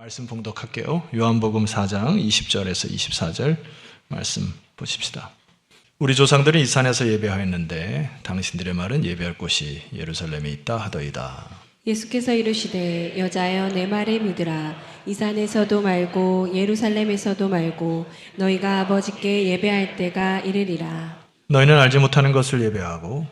말씀 봉독할게요. 요한복음 4장 20절에서 24절 말씀 보십시다. 우리 조상들은 이 산에서 예배하였는데 당신들의 말은 예배할 곳이 예루살렘에 있다 하더이다. 예수께서 이르시되 여자여 내 말을 믿으라. 이 산에서도 말고 예루살렘에서도 말고 너희가 아버지께 예배할 때가 이르리라. 너희는 알지 못하는 것을 예배하고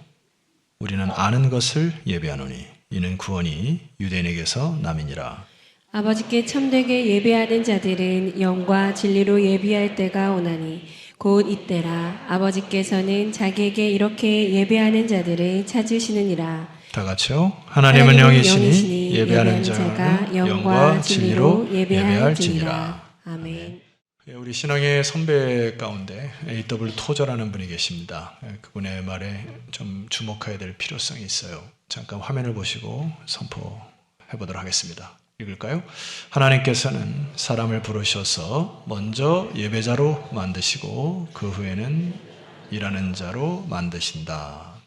우리는 아는 것을 예배하노니 이는 구원이 유대인에게서 남이니라. 아버지께 참되게 예배하는 자들은 영과 진리로 예배할 때가 오나니 곧 이때라. 아버지께서는 자기에게 이렇게 예배하는 자들을 찾으시느니라. 다 같이요. 하나님은 영이시니 예배하는 자가 영과 진리로 예배할지니라. 아멘. 우리 신앙의 선배 가운데 A.W. 토저라는 분이 계십니다. 그분의 말에 좀 주목해야 될 필요성이 있어요. 잠깐 화면을 보시고 선포해 보도록 하겠습니다. 읽을까요? 하나님께서는 사람을 부르셔서 먼저 예배자로 만드시고 그 후에는 일하는 자로 만드신다.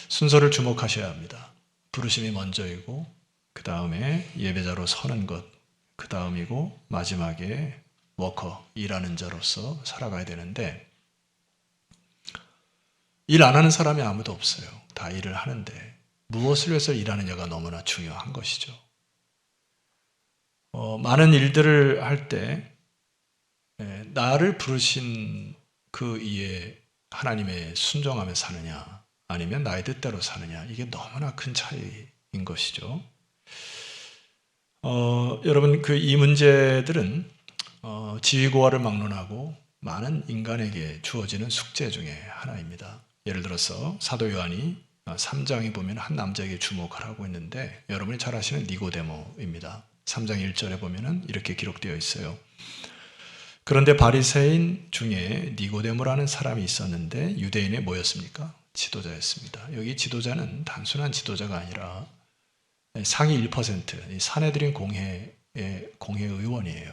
순서를 주목하셔야 합니다. 부르심이 먼저이고 그 다음에 예배자로 서는 것, 그 다음이고 마지막에 워커, 일하는 자로서 살아가야 되는데 일 안 하는 사람이 아무도 없어요. 다 일을 하는데 무엇을 위해서 일하느냐가 너무나 중요한 것이죠. 많은 일들을 할 때 나를 부르신 그 이에 하나님의 순종하며 사느냐 아니면 나의 뜻대로 사느냐, 이게 너무나 큰 차이인 것이죠. 여러분, 이 문제들은 지위고하를 막론하고 많은 인간에게 주어지는 숙제 중에 하나입니다. 예를 들어서 사도 요한이 3장에 보면 한 남자에게 주목을 하고 있는데 여러분이 잘 아시는 니고데모입니다. 3장 1절에 보면 이렇게 기록되어 있어요. 그런데 바리새인 중에 니고데모라는 사람이 있었는데 유대인에 뭐였습니까? 지도자였습니다. 여기 지도자는 단순한 지도자가 아니라 상위 1%, 사내들인 공회의 공회의원이에요.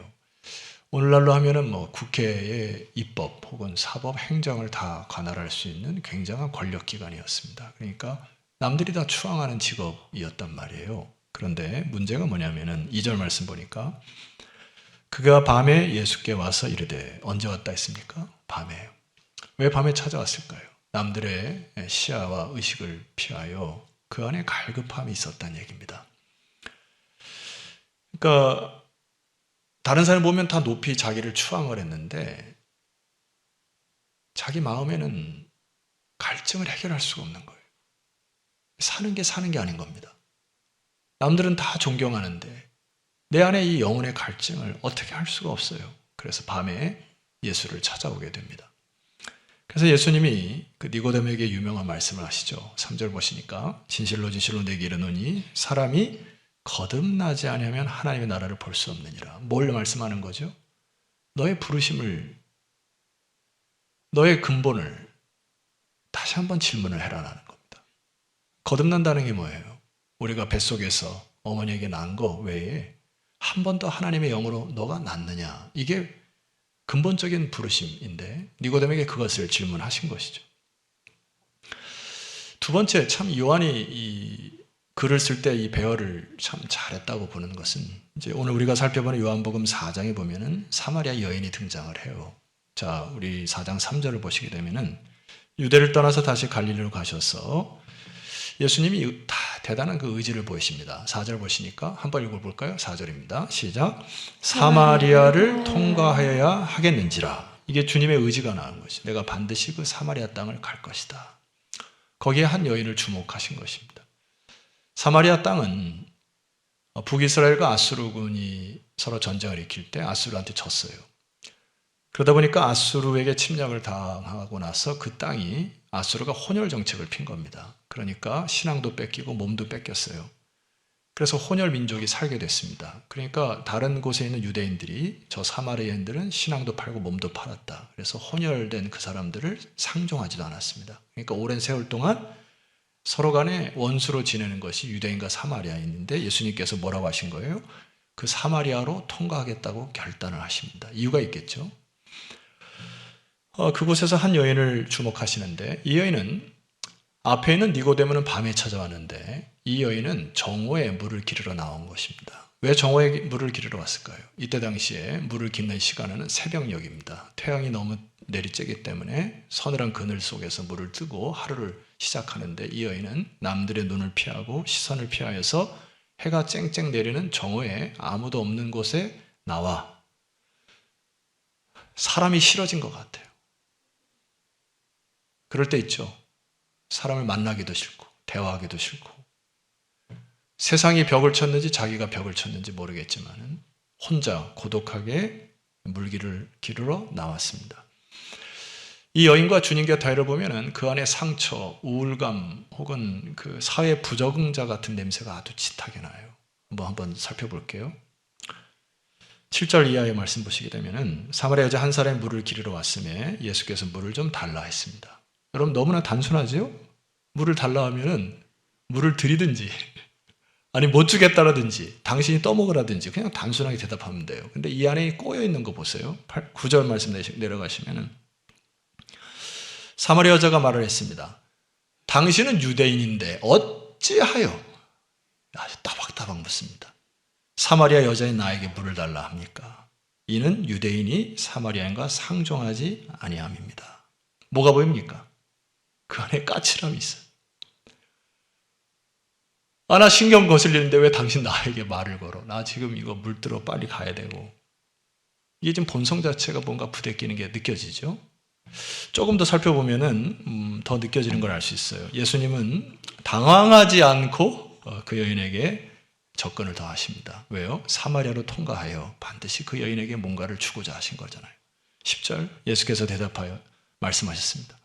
오늘날로 하면은 국회의 입법 혹은 사법 행정을 다 관할할 수 있는 굉장한 권력기관이었습니다. 그러니까 남들이 다 추앙하는 직업이었단 말이에요. 그런데 문제가 뭐냐면은 2절 말씀 보니까 그가 밤에 예수께 와서 이르되, 언제 왔다 했습니까? 밤에. 왜 밤에 찾아왔을까요? 남들의 시야와 의식을 피하여 그 안에 갈급함이 있었다는 얘기입니다. 그러니까 다른 사람 보면 다 높이 자기를 추앙을 했는데 자기 마음에는 갈증을 해결할 수가 없는 거예요. 사는 게 아닌 겁니다. 남들은 다 존경하는데 내 안에 이 영혼의 갈증을 어떻게 할 수가 없어요. 그래서 밤에 예수를 찾아오게 됩니다. 그래서 예수님이 그 니고데모에게 유명한 말씀을 하시죠. 3절 보시니까 진실로 진실로 내게 이르노니 사람이 거듭나지 아니하면 하나님의 나라를 볼 수 없느니라. 뭘 말씀하는 거죠? 너의 부르심을, 너의 근본을 다시 한번 질문을 해라라는 겁니다. 거듭난다는 게 뭐예요? 우리가 뱃속에서 어머니에게 낳은 거 외에 한 번 더 하나님의 영으로 너가 낳느냐, 이게 근본적인 부르심인데 니고데모에게 그것을 질문하신 것이죠. 두 번째, 참 요한이 이 글을 쓸 때 이 배열을 참 잘했다고 보는 것은, 이제 오늘 우리가 살펴보는 요한복음 4장에 보면은 사마리아 여인이 등장을 해요. 자, 우리 4장 3절을 보시게 되면은 유대를 떠나서 다시 갈릴리로 가셔서 예수님이 다 대단한 그 의지를 보이십니다. 4절 보시니까 한번 읽어볼까요? 4절입니다. 시작. 사마리아를 통과하여야 하겠는지라. 이게 주님의 의지가 나온 것이, 내가 반드시 그 사마리아 땅을 갈 것이다. 거기에 한 여인을 주목하신 것입니다. 사마리아 땅은 북이스라엘과 아수르군이 서로 전쟁을 일으킬 때 아수르한테 졌어요. 그러다 보니까 아수르에게 침략을 당하고 나서 그 땅이, 아수르가 혼혈 정책을 핀 겁니다. 그러니까 신앙도 뺏기고 몸도 뺏겼어요. 그래서 혼혈 민족이 살게 됐습니다. 그러니까 다른 곳에 있는 유대인들이 저 사마리아인들은 신앙도 팔고 몸도 팔았다. 그래서 혼혈된 그 사람들을 상종하지도 않았습니다. 그러니까 오랜 세월 동안 서로 간에 원수로 지내는 것이 유대인과 사마리아인인데 예수님께서 뭐라고 하신 거예요? 그 사마리아로 통과하겠다고 결단을 하십니다. 이유가 있겠죠. 그곳에서 한 여인을 주목하시는데, 이 여인은 앞에 있는 니고데모는 밤에 찾아왔는데 이 여인은 정오에 물을 기르러 나온 것입니다. 왜 정오에 물을 기르러 왔을까요? 이때 당시에 물을 깃는 시간은 새벽녘입니다. 태양이 너무 내리쬐기 때문에 서늘한 그늘 속에서 물을 뜨고 하루를 시작하는데 이 여인은 남들의 눈을 피하고 시선을 피하여서 해가 쨍쨍 내리는 정오에 아무도 없는 곳에 나와 사람이 싫어진 것 같아요. 그럴 때 있죠. 사람을 만나기도 싫고 대화하기도 싫고 세상이 벽을 쳤는지 자기가 벽을 쳤는지 모르겠지만 혼자 고독하게 물기를 기르러 나왔습니다. 이 여인과 주님께 다뤄보면 그 안에 상처, 우울감 혹은 그 사회 부적응자 같은 냄새가 아주 짙하게 나요. 한번 살펴볼게요. 7절 이하의 말씀 보시게 되면 사마리아 여자 한 사람이 물을 기르러 왔음에 예수께서 물을 좀 달라 했습니다. 여러분 너무나 단순하죠? 물을 달라 하면은 물을 드리든지 아니 못 주겠다라든지 당신이 떠먹으라든지 그냥 단순하게 대답하면 돼요. 근데 이 안에 꼬여 있는 거 보세요. 9절 말씀 내려가시면은 사마리아 여자가 말을 했습니다. 당신은 유대인인데 어찌하여 아주 따박따박 묻습니다. 사마리아 여자인 나에게 물을 달라 합니까? 이는 유대인이 사마리아인과 상종하지 아니함입니다. 뭐가 보입니까? 그 안에 까칠함이 있어요. 나 신경 거슬리는데 왜 당신 나에게 말을 걸어? 나 지금 이거 물 들어 빨리 가야 되고. 이게 지금 본성 자체가 뭔가 부대끼는 게 느껴지죠? 조금 더 살펴보면은 더 느껴지는 걸 알 수 있어요. 예수님은 당황하지 않고 그 여인에게 접근을 더 하십니다. 왜요? 사마리아로 통과하여 반드시 그 여인에게 뭔가를 주고자 하신 거잖아요. 10절 예수께서 대답하여 말씀하셨습니다.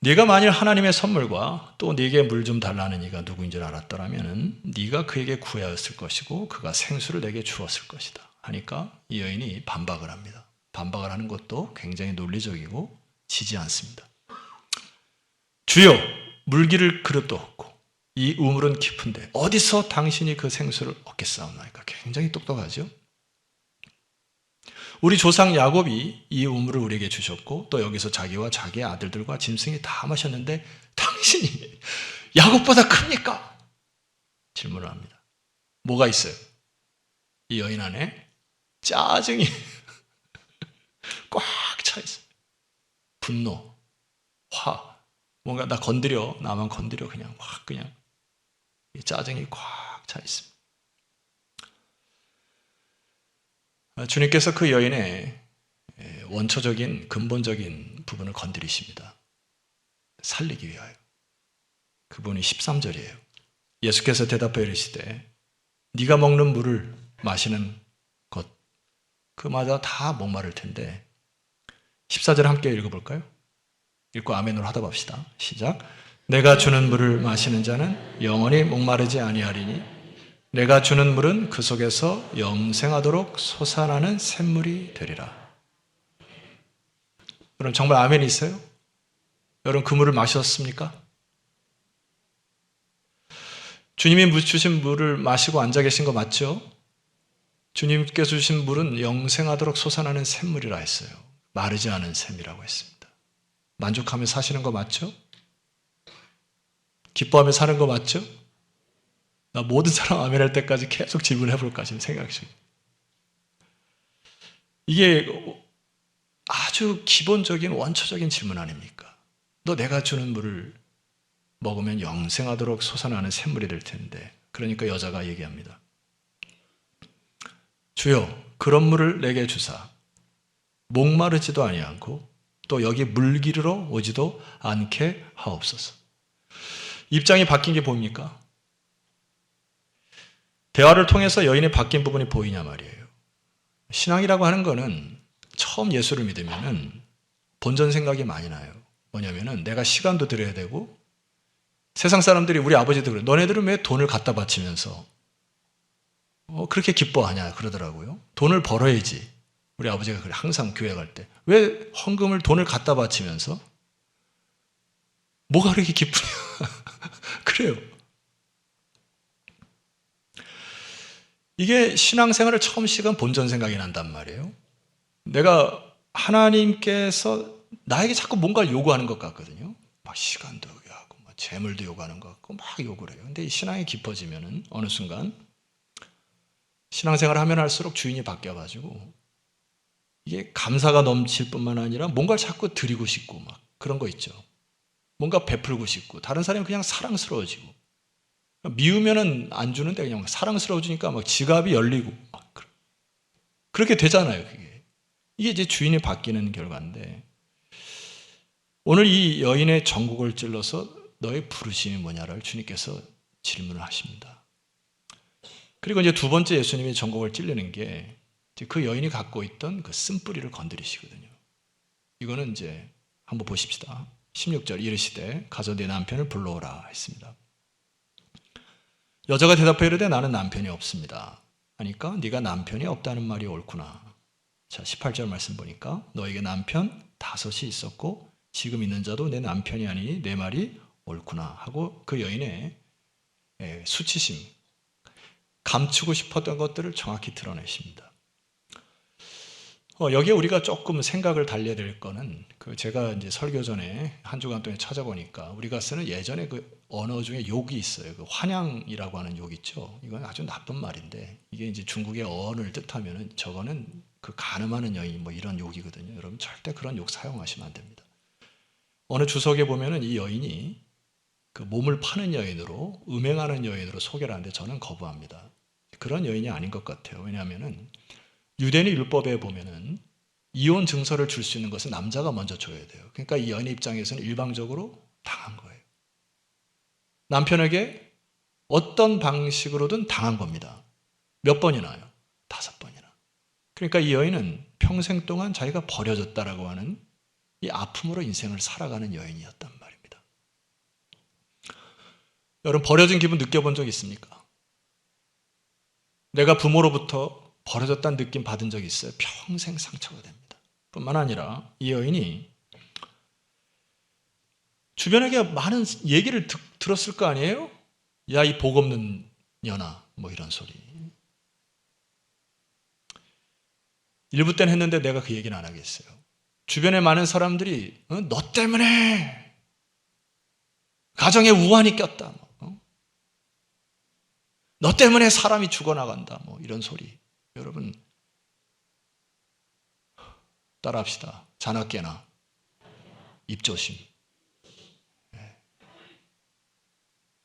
네가 만일 하나님의 선물과 또 네게 물 좀 달라는 이가 누구인 줄 알았더라면 네가 그에게 구하였을 것이고 그가 생수를 내게 주었을 것이다 하니까 이 여인이 반박을 합니다. 반박을 하는 것도 굉장히 논리적이고 지지 않습니다. 주여 물기를 그릇도 없고 이 우물은 깊은데 어디서 당신이 그 생수를 얻겠사옵나이까. 굉장히 똑똑하죠. 우리 조상 야곱이 이 우물을 우리에게 주셨고 또 여기서 자기와 자기의 아들들과 짐승이 다 마셨는데 당신이 야곱보다 큽니까? 질문을 합니다. 뭐가 있어요? 이 여인 안에 짜증이 꽉 차 있어요. 분노, 화, 뭔가 나 건드려, 나만 건드려 그냥 확 그냥 짜증이 꽉 차 있습니다. 주님께서 그 여인의 원초적인 근본적인 부분을 건드리십니다. 살리기 위하여. 그 부분이 13절이에요. 예수께서 대답하여 이르시되 네가 먹는 물을 마시는 것 그마다 다 목마를 텐데 14절 함께 읽어볼까요? 읽고 아멘으로 하다 봅시다. 시작. 내가 주는 물을 마시는 자는 영원히 목마르지 아니하리니 내가 주는 물은 그 속에서 영생하도록 솟아나는 샘물이 되리라. 여러분 정말 아멘이 있어요? 여러분 그 물을 마셨습니까? 주님이 주신 물을 마시고 앉아 계신 거 맞죠? 주님께서 주신 물은 영생하도록 솟아나는 샘물이라 했어요. 마르지 않은 샘이라고 했습니다. 만족하며 사시는 거 맞죠? 기뻐하며 사는 거 맞죠? 나 모든 사람 아멘 할 때까지 계속 질문해 볼까 지금 생각 중이에요. 이게 아주 기본적인 원초적인 질문 아닙니까? 너 내가 주는 물을 먹으면 영생하도록 솟아나는 샘물이 될 텐데. 그러니까 여자가 얘기합니다. 주여 그런 물을 내게 주사 목마르지도 아니하고 또 여기 물 기르러 오지도 않게 하옵소서. 입장이 바뀐 게 보입니까? 대화를 통해서 여인의 바뀐 부분이 보이냐 말이에요. 신앙이라고 하는 거는 처음 예수를 믿으면은 본전 생각이 많이 나요. 뭐냐면은 내가 시간도 들여야 되고 세상 사람들이 우리 아버지도 그래. 너네들은 왜 돈을 갖다 바치면서 그렇게 기뻐하냐 그러더라고요. 돈을 벌어야지. 우리 아버지가 그래. 항상 교회 갈 때. 왜 헌금을 돈을 갖다 바치면서 뭐가 그렇게 기쁘냐. 그래요. 이게 신앙생활을 처음 시작한 본전 생각이 난단 말이에요. 내가 하나님께서 나에게 자꾸 뭔가를 요구하는 것 같거든요. 막 시간도 요구하고 막 재물도 요구하는 것 같고 막 요구를 해요. 근데 이 신앙이 깊어지면은 어느 순간 신앙생활을 하면 할수록 주인이 바뀌어가지고 이게 감사가 넘칠 뿐만 아니라 뭔가를 자꾸 드리고 싶고 막 그런 거 있죠. 뭔가 베풀고 싶고 다른 사람이 그냥 사랑스러워지고 미우면은 안 주는데 그냥 사랑스러워지니까 막 지갑이 열리고 막 그렇게 되잖아요. 이게 이제 주인이 바뀌는 결과인데 오늘 이 여인의 전곡을 찔러서 너의 부르심이 뭐냐를 주님께서 질문을 하십니다. 그리고 이제 두 번째 예수님이 전곡을 찔리는 게 그 여인이 갖고 있던 그 쓴뿌리를 건드리시거든요. 이거는 이제 한번 보십시다. 16절 이르시되 가서 네 남편을 불러오라 했습니다. 여자가 대답하여 이르되 나는 남편이 없습니다. 하니까 네가 남편이 없다는 말이 옳구나. 자 18절 말씀 보니까 너에게 남편 5이 있었고 지금 있는 자도 내 남편이 아니니 내 말이 옳구나 하고 그 여인의 수치심, 감추고 싶었던 것들을 정확히 드러내십니다. 여기에 우리가 조금 생각을 달려야 될 거는 제가 이제 설교 전에 한 주간 동안 찾아보니까 우리가 쓰는 예전에 그 언어 중에 욕이 있어요. 그 환양이라고 하는 욕 있죠. 이건 아주 나쁜 말인데 이게 이제 중국의 언을 뜻하면은 저거는 그 간음하는 여인 뭐 이런 욕이거든요. 여러분 절대 그런 욕 사용하시면 안 됩니다. 어느 주석에 보면은 이 여인이 그 몸을 파는 여인으로 음행하는 여인으로 소개를 하는데 저는 거부합니다. 그런 여인이 아닌 것 같아요. 왜냐하면은 유대인 율법에 보면은 이혼 증서를 줄 수 있는 것은 남자가 먼저 줘야 돼요. 그러니까 이 여인의 입장에서는 일방적으로 당한 거예요. 남편에게 어떤 방식으로든 당한 겁니다. 몇 번이나요? 5번이나. 그러니까 이 여인은 평생 동안 자기가 버려졌다라고 하는 이 아픔으로 인생을 살아가는 여인이었단 말입니다. 여러분 버려진 기분 느껴본 적 있습니까? 내가 부모로부터 버려졌다는 느낌 받은 적이 있어요. 평생 상처가 됩니다. 뿐만 아니라 이 여인이 주변에게 많은 얘기를 들었을 거 아니에요? 야, 이 복 없는 년아, 뭐 이런 소리. 일부 때는 했는데 내가 그 얘기는 안 하겠어요. 주변에 많은 사람들이 너 때문에 가정에 우환이 꼈다. 너 때문에 사람이 죽어나간다. 뭐 이런 소리. 여러분 따라합시다. 자나깨나 입조심.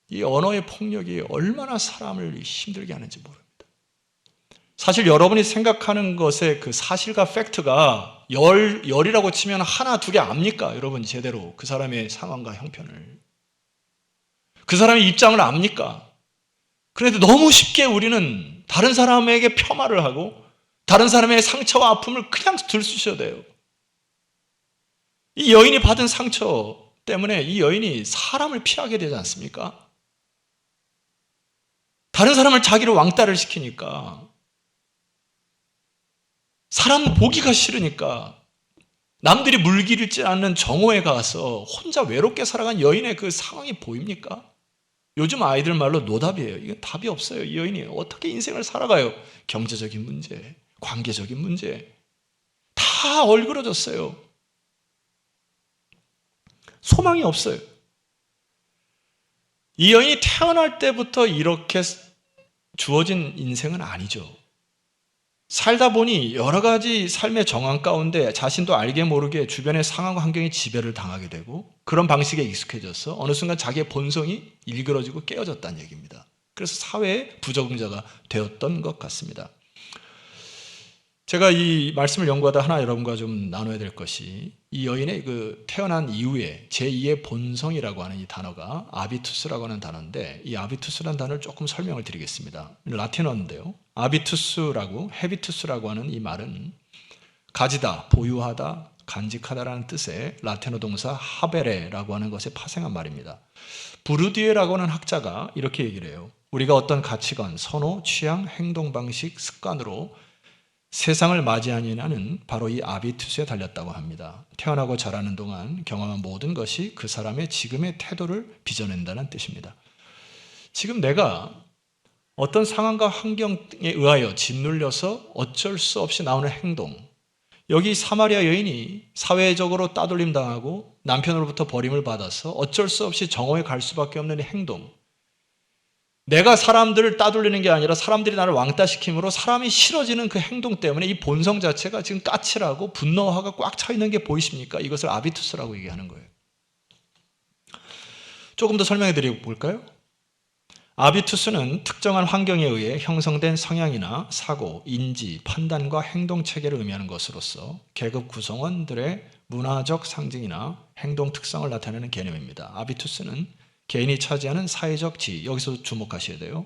이 언어의 폭력이 얼마나 사람을 힘들게 하는지 모릅니다. 사실 여러분이 생각하는 것의 그 사실과 팩트가 열이라고 치면 하나 두 개 압니까? 여러분 제대로 그 사람의 상황과 형편을 그 사람의 입장을 압니까? 그런데 너무 쉽게 우리는 다른 사람에게 폄하를 하고 다른 사람의 상처와 아픔을 그냥 들쑤셔야 돼요. 이 여인이 받은 상처 때문에 이 여인이 사람을 피하게 되지 않습니까? 다른 사람을 자기를 왕따를 시키니까 사람 보기가 싫으니까 남들이 물기르지 않는 정오에 가서 혼자 외롭게 살아간 여인의 그 상황이 보입니까? 요즘 아이들 말로 노답이에요. 이건 답이 없어요. 이 여인이 어떻게 인생을 살아가요? 경제적인 문제, 관계적인 문제 다 얼그러졌어요. 소망이 없어요. 이 여인이 태어날 때부터 이렇게 주어진 인생은 아니죠. 살다 보니 여러 가지 삶의 정황 가운데 자신도 알게 모르게 주변의 상황과 환경에 지배를 당하게 되고 그런 방식에 익숙해져서 어느 순간 자기의 본성이 일그러지고 깨어졌다는 얘기입니다. 그래서 사회의 부적응자가 되었던 것 같습니다. 제가 이 말씀을 연구하다 하나 여러분과 좀 나눠야 될 것이 이 여인의 그 태어난 이후에 제2의 본성이라고 하는 이 단어가 아비투스라고 하는 단어인데 이 아비투스라는 단어를 조금 설명을 드리겠습니다. 라틴어인데요. 아비투스라고 헤비투스라고 하는 이 말은 가지다, 보유하다, 간직하다라는 뜻의 라틴어 동사 하베레라고 하는 것에 파생한 말입니다. 부르디에라고 하는 학자가 이렇게 얘기를 해요. 우리가 어떤 가치관, 선호, 취향, 행동 방식, 습관으로 세상을 맞이하니는 바로 이 아비투스에 달렸다고 합니다. 태어나고 자라는 동안 경험한 모든 것이 그 사람의 지금의 태도를 빚어낸다는 뜻입니다. 지금 내가 어떤 상황과 환경에 의하여 짓눌려서 어쩔 수 없이 나오는 행동, 여기 사마리아 여인이 사회적으로 따돌림 당하고 남편으로부터 버림을 받아서 어쩔 수 없이 정오에 갈 수밖에 없는 이 행동, 내가 사람들을 따돌리는 게 아니라 사람들이 나를 왕따시킴으로 사람이 싫어지는 그 행동 때문에 이 본성 자체가 지금 까칠하고 분노화가 꽉 차 있는 게 보이십니까? 이것을 아비투스라고 얘기하는 거예요. 조금 더 설명해 드려 볼까요? 아비투스는 특정한 환경에 의해 형성된 성향이나 사고, 인지, 판단과 행동 체계를 의미하는 것으로서 계급 구성원들의 문화적 상징이나 행동 특성을 나타내는 개념입니다. 아비투스는 개인이 차지하는 사회적 지위, 여기서 주목하셔야 돼요.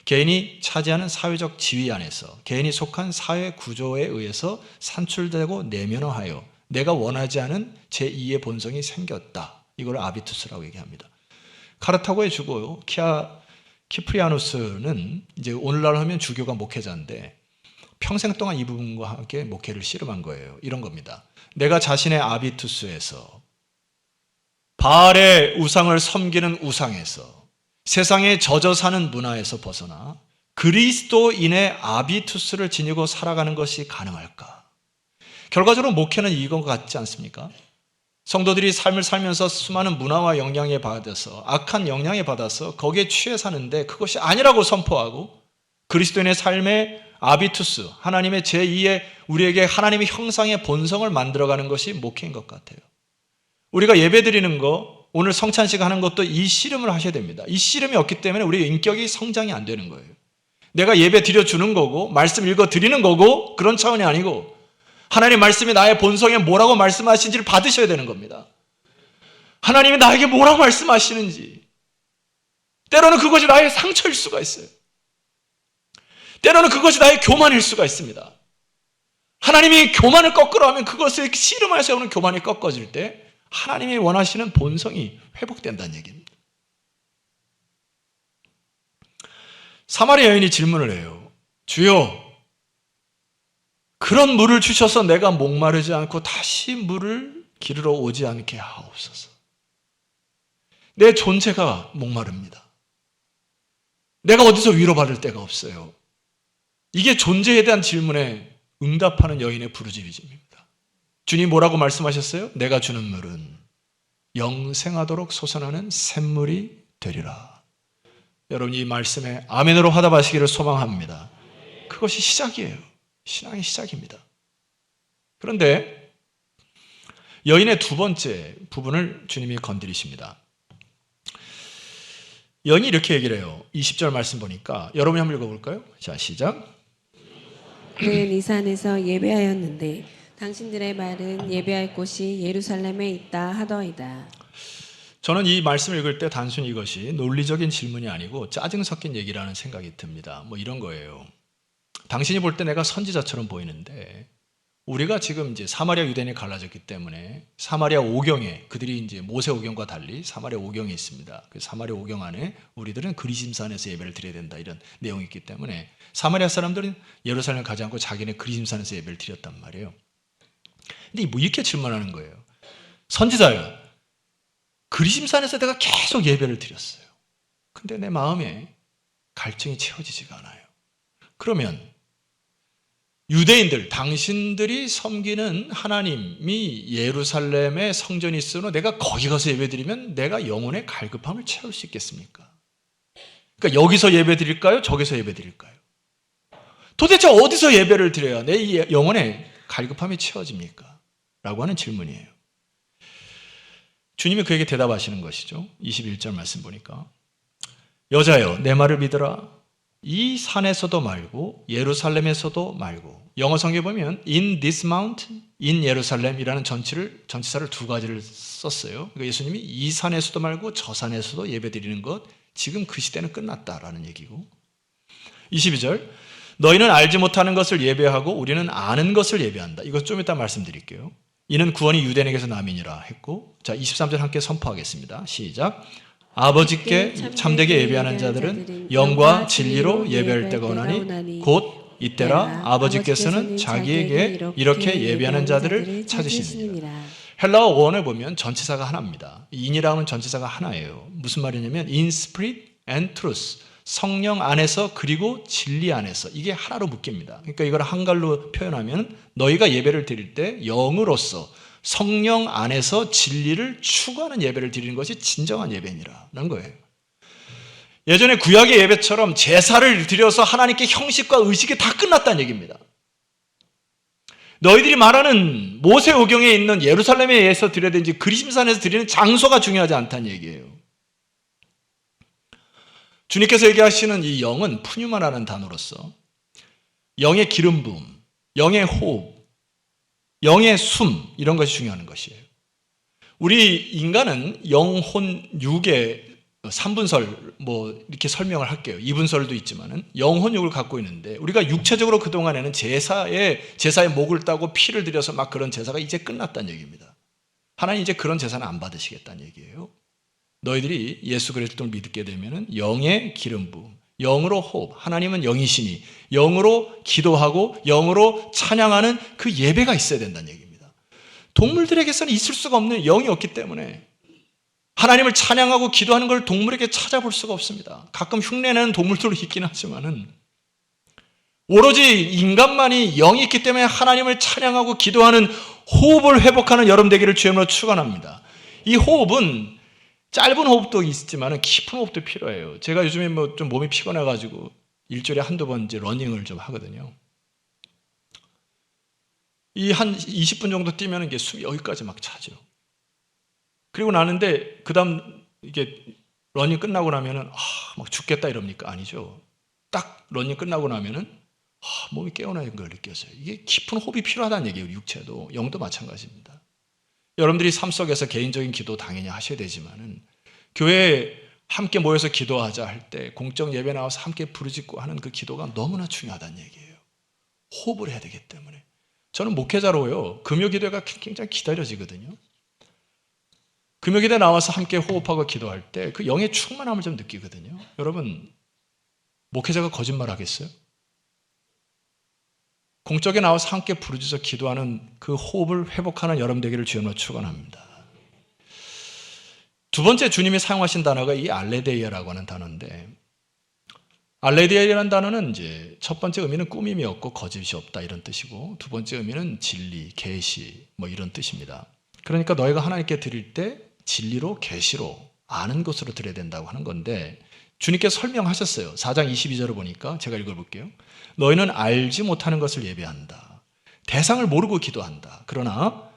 개인이 차지하는 사회적 지위 안에서 개인이 속한 사회 구조에 의해서 산출되고 내면화하여 내가 원하지 않은 제2의 본성이 생겼다. 이걸 아비투스라고 얘기합니다. 카르타고에 죽어요. 키프리아누스는 이제 오늘날 하면 주교가 목회자인데 평생 동안 이 부분과 함께 목회를 씨름한 거예요. 이런 겁니다. 내가 자신의 아비투스에서 바알의 우상을 섬기는 우상에서 세상에 젖어 사는 문화에서 벗어나 그리스도인의 아비투스를 지니고 살아가는 것이 가능할까? 결과적으로 목회는 이건 것 같지 않습니까? 성도들이 삶을 살면서 수많은 문화와 영향에 받아서 악한 영향에 받아서 거기에 취해 사는데 그것이 아니라고 선포하고 그리스도인의 삶의 아비투스, 하나님의 제2의 우리에게 하나님의 형상의 본성을 만들어가는 것이 목회인 것 같아요. 우리가 예배드리는 거, 오늘 성찬식 하는 것도 이 씨름을 하셔야 됩니다. 이 씨름이 없기 때문에 우리의 인격이 성장이 안 되는 거예요. 내가 예배 드려주는 거고 말씀 읽어드리는 거고 그런 차원이 아니고 하나님 말씀이 나의 본성에 뭐라고 말씀하신지를 받으셔야 되는 겁니다. 하나님이 나에게 뭐라고 말씀하시는지. 때로는 그것이 나의 상처일 수가 있어요. 때로는 그것이 나의 교만일 수가 있습니다. 하나님이 교만을 꺾으라 하면 그것을 씨름할 세우는 교만이 꺾어질 때 하나님이 원하시는 본성이 회복된다는 얘기입니다. 사마리아 여인이 질문을 해요. 주여, 그런 물을 주셔서 내가 목마르지 않고 다시 물을 기르러 오지 않게 하옵소서. 내 존재가 목마릅니다. 내가 어디서 위로받을 데가 없어요. 이게 존재에 대한 질문에 응답하는 여인의 부르짖음입니다. 주님 뭐라고 말씀하셨어요? 내가 주는 물은 영생하도록 솟아나는 샘물이 되리라. 여러분 이 말씀에 아멘으로 화답하시기를 소망합니다. 그것이 시작이에요. 신앙의 시작입니다. 그런데 여인의 두 번째 부분을 주님이 건드리십니다. 여인이 이렇게 얘기를 해요. 20절 말씀 보니까 여러분이 한번 읽어볼까요? 자, 시작. 그는 이 산에서 예배하였는데 당신들의 말은 예배할 곳이 예루살렘에 있다 하더이다. 저는 이 말씀을 읽을 때 단순히 이것이 논리적인 질문이 아니고 짜증 섞인 얘기라는 생각이 듭니다. 뭐 이런 거예요. 당신이 볼 때 내가 선지자처럼 보이는데 우리가 지금 이제 사마리아 유대인이 갈라졌기 때문에 사마리아 오경에 그들이 이제 모세 오경과 달리 사마리아 오경이 있습니다. 그 사마리아 오경 안에 우리들은 그리심산에서 예배를 드려야 된다 이런 내용이 있기 때문에 사마리아 사람들은 예루살렘을 가지 않고 자기네 그리심산에서 예배를 드렸단 말이에요. 근데 뭐 이렇게 질문하는 거예요. 선지자요, 그리심산에서 내가 계속 예배를 드렸어요. 근데 내 마음에 갈증이 채워지지가 않아요. 그러면 유대인들, 당신들이 섬기는 하나님이 예루살렘에 성전이 있으므로 내가 거기 가서 예배드리면 내가 영혼의 갈급함을 채울 수 있겠습니까? 그러니까 여기서 예배드릴까요? 저기서 예배드릴까요? 도대체 어디서 예배를 드려야 내 영혼의 갈급함이 채워집니까? 라고 하는 질문이에요. 주님이 그에게 대답하시는 것이죠. 21절 말씀 보니까 여자여 내 말을 믿으라. 이 산에서도 말고 예루살렘에서도 말고, 영어 성경에 보면 in this mountain, in 예루살렘이라는 전치사를 두 가지를 썼어요. 그러니까 예수님이 이 산에서도 말고 저 산에서도 예배드리는 것, 지금 그 시대는 끝났다라는 얘기고, 22절 너희는 알지 못하는 것을 예배하고 우리는 아는 것을 예배한다. 이것 좀 이따 말씀드릴게요. 이는 구원이 유대인에게서 남이니라 했고, 자 23절 함께 선포하겠습니다. 시작. 아버지께 참되게 예배하는 자들은 영과 진리로 예배할 때가 오나니 곧 이때라 아버지께서는 자기에게 이렇게 예배하는 자들을 찾으시느니라. 헬라어 원을 보면 전치사가 하나입니다. in이라는 전치사가 하나예요. 무슨 말이냐면 in spirit and truth, 성령 안에서 그리고 진리 안에서, 이게 하나로 묶입니다. 그러니까 이걸 한글로 표현하면 너희가 예배를 드릴 때 영으로서 성령 안에서 진리를 추구하는 예배를 드리는 것이 진정한 예배니라는 거예요. 예전에 구약의 예배처럼 제사를 드려서 하나님께 형식과 의식이 다 끝났다는 얘기입니다. 너희들이 말하는 모세오경에 있는 예루살렘에서 드려야 되는지 그리심산에서 드리는 장소가 중요하지 않다는 얘기예요. 주님께서 얘기하시는 이 영은 푸뉴마라는 단어로서 영의 기름 부음, 영의 호흡, 영의 숨 이런 것이 중요한 것이에요. 우리 인간은 영혼 육의 3분설 이렇게 설명을 할게요. 2분설도 있지만은 영혼 육을 갖고 있는데 우리가 육체적으로 그동안에는 제사의 목을 따고 피를 들여서 막 그런 제사가 이제 끝났다는 얘기입니다. 하나님 이제 그런 제사는 안 받으시겠다는 얘기예요. 너희들이 예수 그리스도를 믿게 되면은 영의 기름 부음, 영으로 호흡, 하나님은 영이시니 영으로 기도하고 영으로 찬양하는 그 예배가 있어야 된다는 얘기입니다. 동물들에게서는 있을 수가 없는 영이 없기 때문에 하나님을 찬양하고 기도하는 걸 동물에게 찾아볼 수가 없습니다. 가끔 흉내내는 동물들도 있긴 하지만은 오로지 인간만이 영이 있기 때문에 하나님을 찬양하고 기도하는 호흡을 회복하는 여러분 되기를 주님으로 축원합니다. 이 호흡은 짧은 호흡도 있지만 깊은 호흡도 필요해요. 제가 요즘에 좀 몸이 피곤해가지고 일주일에 한두 번 이제 러닝을 좀 하거든요. 이 한 20분 정도 뛰면 이게 숨이 여기까지 막 차죠. 그리고 나는데 그 다음 이게 러닝 끝나고 나면은 막 죽겠다 이럽니까? 아니죠. 딱 러닝 끝나고 나면은 몸이 깨어나는 걸 느꼈어요. 이게 깊은 호흡이 필요하다는 얘기예요. 육체도 영도 마찬가지입니다. 여러분들이 삶 속에서 개인적인 기도 당연히 하셔야 되지만은 교회에 함께 모여서 기도하자 할 때 공적 예배 나와서 함께 부르짖고 하는 그 기도가 너무나 중요하다는 얘기예요. 호흡을 해야 되기 때문에. 저는 목회자로요. 금요 기도가 굉장히 기다려지거든요. 금요 기도에 나와서 함께 호흡하고 기도할 때 그 영의 충만함을 좀 느끼거든요. 여러분, 목회자가 거짓말 하겠어요? 공적에 나와서 함께 부르짖어 기도하는 그 호흡을 회복하는 여러분 되기를 주님으로 축원합니다. 두 번째 주님이 사용하신 단어가 이 알레데이아라고 하는 단어인데, 알레데이아라는 단어는 이제 첫 번째 의미는 꾸밈이 없고 거짓이 없다 이런 뜻이고, 두 번째 의미는 진리, 계시 이런 뜻입니다. 그러니까 너희가 하나님께 드릴 때 진리로 계시로 아는 것으로 드려야 된다고 하는 건데, 주님께서 설명하셨어요. 4장 22절을 보니까 제가 읽어볼게요. 너희는 알지 못하는 것을 예배한다. 대상을 모르고 기도한다. 그러나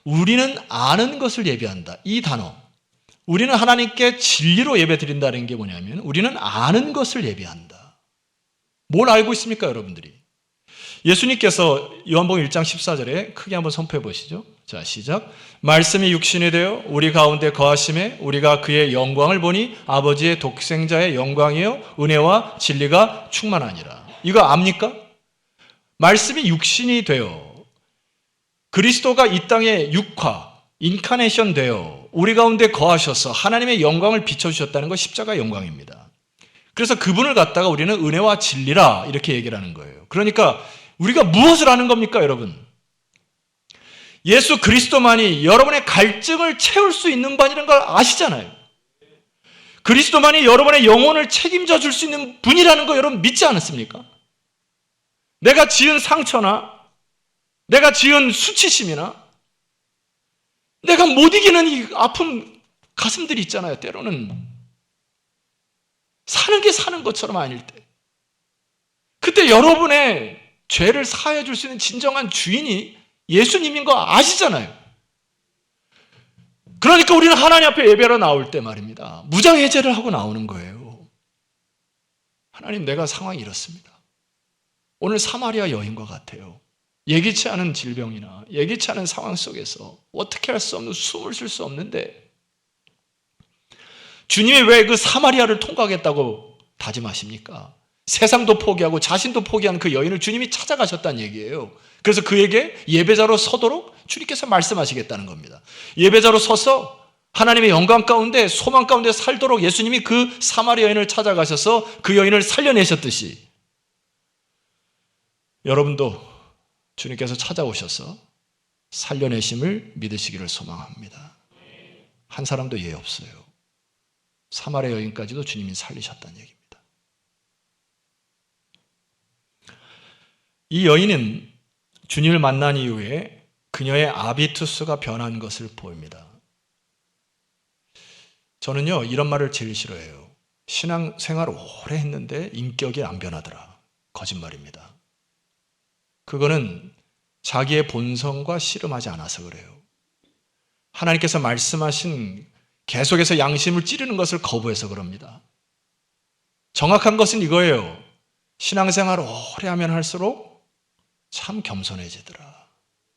우리는 아는 것을 예배한다. 이 단어, 우리는 하나님께 진리로 예배 드린다는 게 뭐냐면 우리는 아는 것을 예배한다. 뭘 알고 있습니까, 여러분들이? 예수님께서 요한복음 1장 14절에 크게 한번 선포해 보시죠. 자, 시작. 말씀이 육신이 되어 우리 가운데 거하심에 우리가 그의 영광을 보니 아버지의 독생자의 영광이요 은혜와 진리가 충만하니라. 이거 압니까? 말씀이 육신이 되어 그리스도가 이 땅에 육화, 인카네이션 되어 우리 가운데 거하셔서 하나님의 영광을 비춰주셨다는 것 십자가 영광입니다. 그래서 그분을 갖다가 우리는 은혜와 진리라 이렇게 얘기를 하는 거예요. 그러니까 우리가 무엇을 아는 겁니까, 여러분? 예수 그리스도만이 여러분의 갈증을 채울 수 있는 분이라는 걸 아시잖아요. 그리스도만이 여러분의 영혼을 책임져 줄 수 있는 분이라는 거 여러분 믿지 않습니까? 내가 지은 상처나 내가 지은 수치심이나 내가 못 이기는 이 아픈 가슴들이 있잖아요. 때로는 사는 게 사는 것처럼 아닐 때, 그때 여러분의 죄를 사하여 줄 수 있는 진정한 주인이 예수님인 거 아시잖아요. 그러니까 우리는 하나님 앞에 예배로 나올 때 말입니다, 무장해제를 하고 나오는 거예요. 하나님, 내가 상황이 이렇습니다. 오늘 사마리아 여인과 같아요. 예기치 않은 질병이나 예기치 않은 상황 속에서 어떻게 할 수 없는, 숨을 쉴 수 없는데 주님이 왜 그 사마리아를 통과하겠다고 다짐하십니까? 세상도 포기하고 자신도 포기한 그 여인을 주님이 찾아가셨다는 얘기예요. 그래서 그에게 예배자로 서도록 주님께서 말씀하시겠다는 겁니다. 예배자로 서서 하나님의 영광 가운데 소망 가운데 살도록 예수님이 그 사마리아 여인을 찾아가셔서 그 여인을 살려내셨듯이 여러분도 주님께서 찾아오셔서 살려내심을 믿으시기를 소망합니다. 한 사람도 예 없어요. 사마리아 여인까지도 주님이 살리셨다는 얘기입니다. 이 여인은 주님을 만난 이후에 그녀의 아비투스가 변한 것을 보입니다. 저는요, 이런 말을 제일 싫어해요. 신앙생활 오래 했는데 인격이 안 변하더라. 거짓말입니다. 그거는 자기의 본성과 씨름하지 않아서 그래요. 하나님께서 말씀하신 계속해서 양심을 찌르는 것을 거부해서 그럽니다. 정확한 것은 이거예요. 신앙생활 오래 하면 할수록 참 겸손해지더라.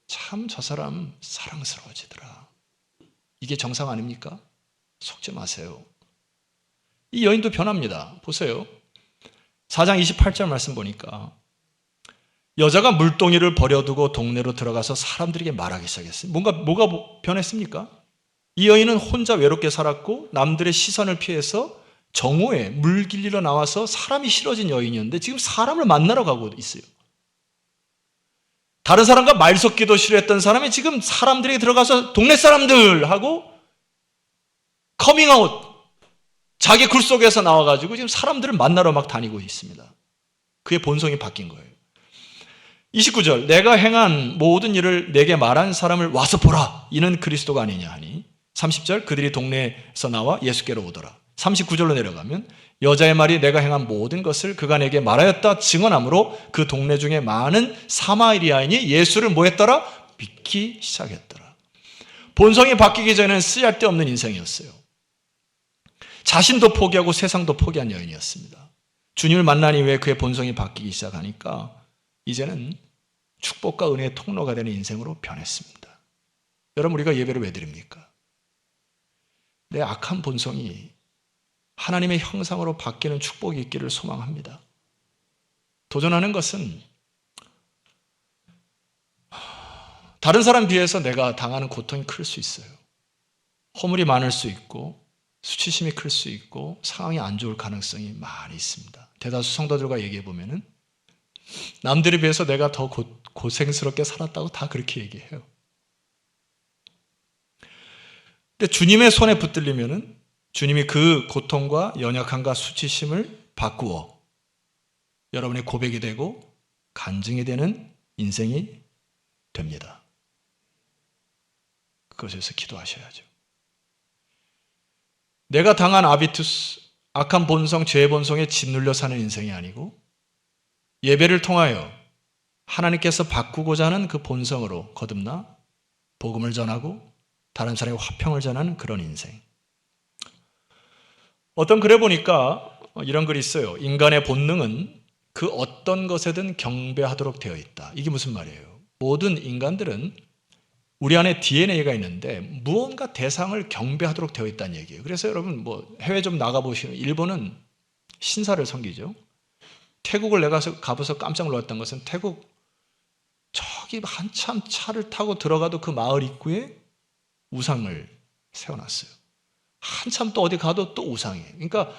참 저 사람 사랑스러워지더라. 이게 정상 아닙니까? 속지 마세요. 이 여인도 변합니다. 보세요. 4장 28절 말씀 보니까 여자가 물동이를 버려두고 동네로 들어가서 사람들에게 말하기 시작했어요. 뭐가 변했습니까? 이 여인은 혼자 외롭게 살았고 남들의 시선을 피해서 정오에 물 길리러 나와서 사람이 싫어진 여인이었는데 지금 사람을 만나러 가고 있어요. 다른 사람과 말 섞기도 싫어했던 사람이 지금 사람들에게 들어가서 동네 사람들하고 커밍아웃, 자기 굴 속에서 나와가지고 지금 사람들을 만나러 막 다니고 있습니다. 그의 본성이 바뀐 거예요. 29절, 내가 행한 모든 일을 내게 말한 사람을 와서 보라. 이는 그리스도가 아니냐 하니. 30절, 그들이 동네에서 나와 예수께로 오더라. 39절로 내려가면 여자의 말이 내가 행한 모든 것을 그가 내게 말하였다 증언하므로 그 동네 중에 많은 사마리아인이 예수를 뭐 했더라? 믿기 시작했더라. 본성이 바뀌기 전에는 쓰잘데없는 인생이었어요. 자신도 포기하고 세상도 포기한 여인이었습니다. 주님을 만난 이후에 그의 본성이 바뀌기 시작하니까 이제는 축복과 은혜의 통로가 되는 인생으로 변했습니다. 여러분, 우리가 예배를 왜 드립니까? 내 악한 본성이 하나님의 형상으로 바뀌는 축복이 있기를 소망합니다. 도전하는 것은 다른 사람 비해서 내가 당하는 고통이 클 수 있어요. 허물이 많을 수 있고 수치심이 클 수 있고 상황이 안 좋을 가능성이 많이 있습니다. 대다수 성도들과 얘기해 보면은 남들에 비해서 내가 더 고생스럽게 살았다고 다 그렇게 얘기해요. 근데 주님의 손에 붙들리면은 주님이 그 고통과 연약함과 수치심을 바꾸어 여러분의 고백이 되고 간증이 되는 인생이 됩니다. 그것에 대해서 기도하셔야죠. 내가 당한 아비투스, 악한 본성, 죄의 본성에 짓눌려 사는 인생이 아니고 예배를 통하여 하나님께서 바꾸고자 하는 그 본성으로 거듭나 복음을 전하고 다른 사람의 화평을 전하는 그런 인생. 어떤 글에 보니까 이런 글이 있어요. 인간의 본능은 그 어떤 것에든 경배하도록 되어 있다. 이게 무슨 말이에요? 모든 인간들은 우리 안에 DNA가 있는데 무언가 대상을 경배하도록 되어 있다는 얘기예요. 그래서 여러분 해외 좀 나가보시면 일본은 신사를 섬기죠. 태국을 내가 가봐서 깜짝 놀랐던 것은 태국 저기 한참 차를 타고 들어가도 그 마을 입구에 우상을 세워놨어요. 한참 또 어디 가도 또 우상이에요. 그러니까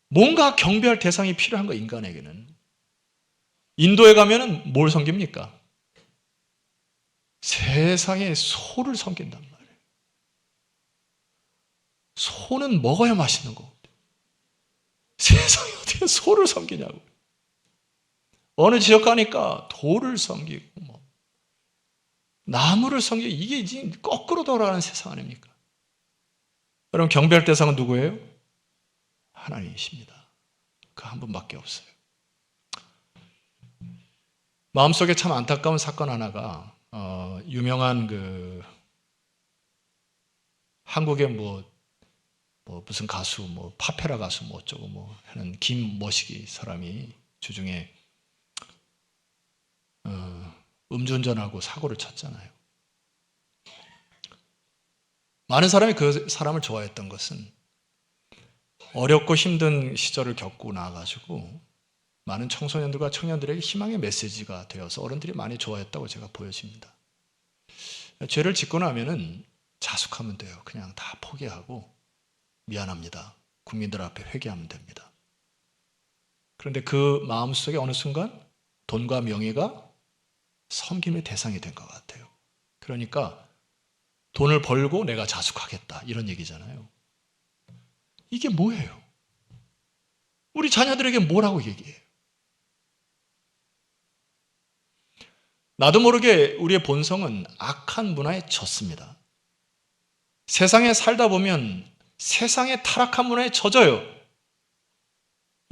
뭔가 경배할 대상이 필요한 거 인간에게는. 인도에 가면은 뭘 섬깁니까? 세상에 소를 섬긴단 말이에요. 소는 먹어야 맛있는 거거든요. 세상에 어떻게 소를 섬기냐고. 어느 지역 가니까 돌을 섬기고 나무를 섬기고 이게 지금 거꾸로 돌아가는 세상 아닙니까? 여러분, 경배할 대상은 누구예요? 하나님이십니다. 그 한 분밖에 없어요. 마음속에 참 안타까운 사건 하나가 유명한 한국의 무슨 가수 파페라 가수 어쩌고 하는 김머시기 사람이 주중에 음주운전하고 사고를 쳤잖아요. 많은 사람이 그 사람을 좋아했던 것은 어렵고 힘든 시절을 겪고 나가지고 많은 청소년들과 청년들에게 희망의 메시지가 되어서 어른들이 많이 좋아했다고 제가 보여집니다. 죄를 짓고 나면은 자숙하면 돼요. 그냥 다 포기하고 미안합니다. 국민들 앞에 회개하면 됩니다. 그런데 그 마음속에 어느 순간 돈과 명예가 섬김의 대상이 된 것 같아요. 그러니까 돈을 벌고 내가 자숙하겠다 이런 얘기잖아요. 이게 뭐예요? 우리 자녀들에게 뭐라고 얘기해요? 나도 모르게 우리의 본성은 악한 문화에 젖습니다. 세상에 살다 보면 세상의 타락한 문화에 젖어요.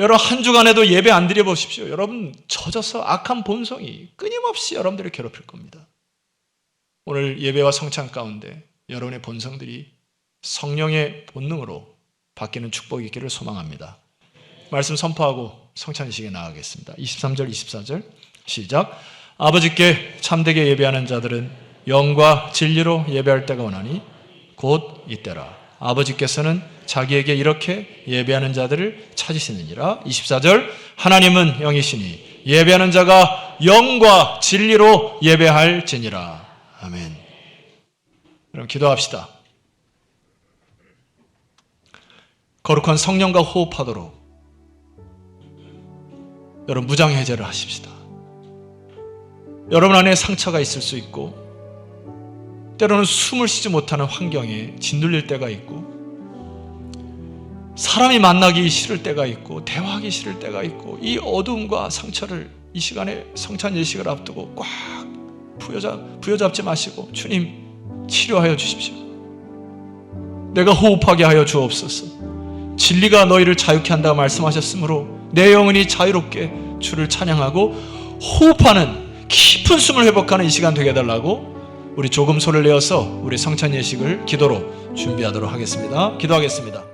여러분 한 주간에도 예배 안 드려 보십시오. 여러분 젖어서 악한 본성이 끊임없이 여러분들을 괴롭힐 겁니다. 오늘 예배와 성찬 가운데 여러분의 본성들이 성령의 본능으로 바뀌는 축복이 있기를 소망합니다. 말씀 선포하고 성찬식에 나가겠습니다. 23절 24절 시작. 아버지께 참되게 예배하는 자들은 영과 진리로 예배할 때가 오나니 곧 이때라. 아버지께서는 자기에게 이렇게 예배하는 자들을 찾으시느니라. 24절 하나님은 영이시니 예배하는 자가 영과 진리로 예배할지니라. 아멘. 그럼 기도합시다. 거룩한 성령과 호흡하도록 여러분 무장해제를 하십시다. 여러분 안에 상처가 있을 수 있고 때로는 숨을 쉬지 못하는 환경에 짓눌릴 때가 있고 사람이 만나기 싫을 때가 있고 대화하기 싫을 때가 있고 이 어두움과 상처를 이 시간에 성찬 예식을 앞두고 꽉 부여잡지 마시고 주님 치료하여 주십시오. 내가 호흡하게 하여 주옵소서. 진리가 너희를 자유케 한다고 말씀하셨으므로 내 영혼이 자유롭게 주를 찬양하고 호흡하는 깊은 숨을 회복하는 이 시간 되게 해달라고 우리 조금 손을 내어서 우리 성찬 예식을 기도로 준비하도록 하겠습니다. 기도하겠습니다.